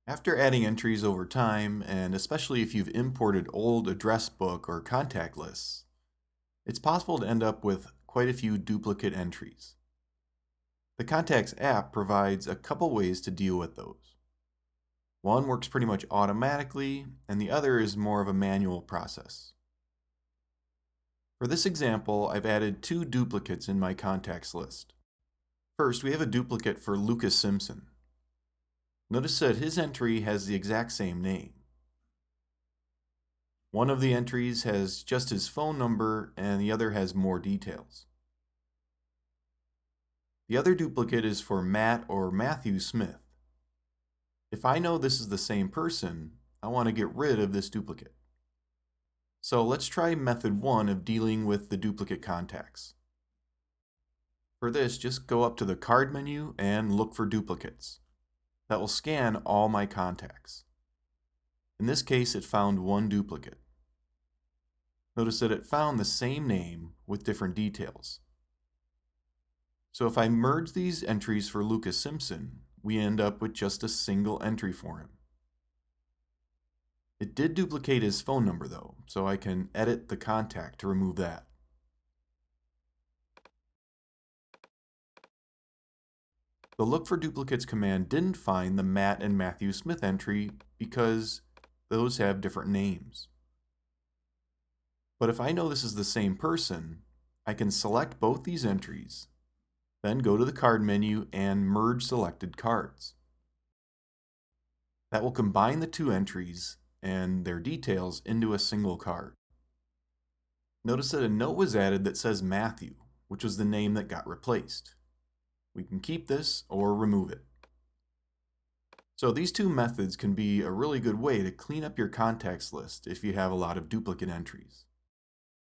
After adding entries over time, and especially if you've imported old address book or contact lists, it's possible to end up with quite a few duplicate entries. The Contacts app provides a couple ways to deal with those. One works pretty much automatically, and the other is more of a manual process. For this example, I've added two duplicates in my contacts list. First, we have a duplicate for Lucas Simpson. Notice that his entry has the exact same name. One of the entries has just his phone number and the other has more details. The other duplicate is for Matt or Matthew Smith. If I know this is the same person, I want to get rid of this duplicate. So let's try method 1 of dealing with the duplicate contacts. For this, just go up to the card menu and look for duplicates. That will scan all my contacts. In this case, it found one duplicate. Notice that it found the same name with different details. So if I merge these entries for Lucas Simpson, we end up with just a single entry for him. It did duplicate his phone number though, so I can edit the contact to remove that. The Look for Duplicates command didn't find the Matt and Matthew Smith entry because those have different names. But if I know this is the same person, I can select both these entries, then go to the card menu and merge selected cards. That will combine the two entries and their details into a single card. Notice that a note was added that says Matthew, which was the name that got replaced. We can keep this or remove it. So these two methods can be a really good way to clean up your contacts list if you have a lot of duplicate entries.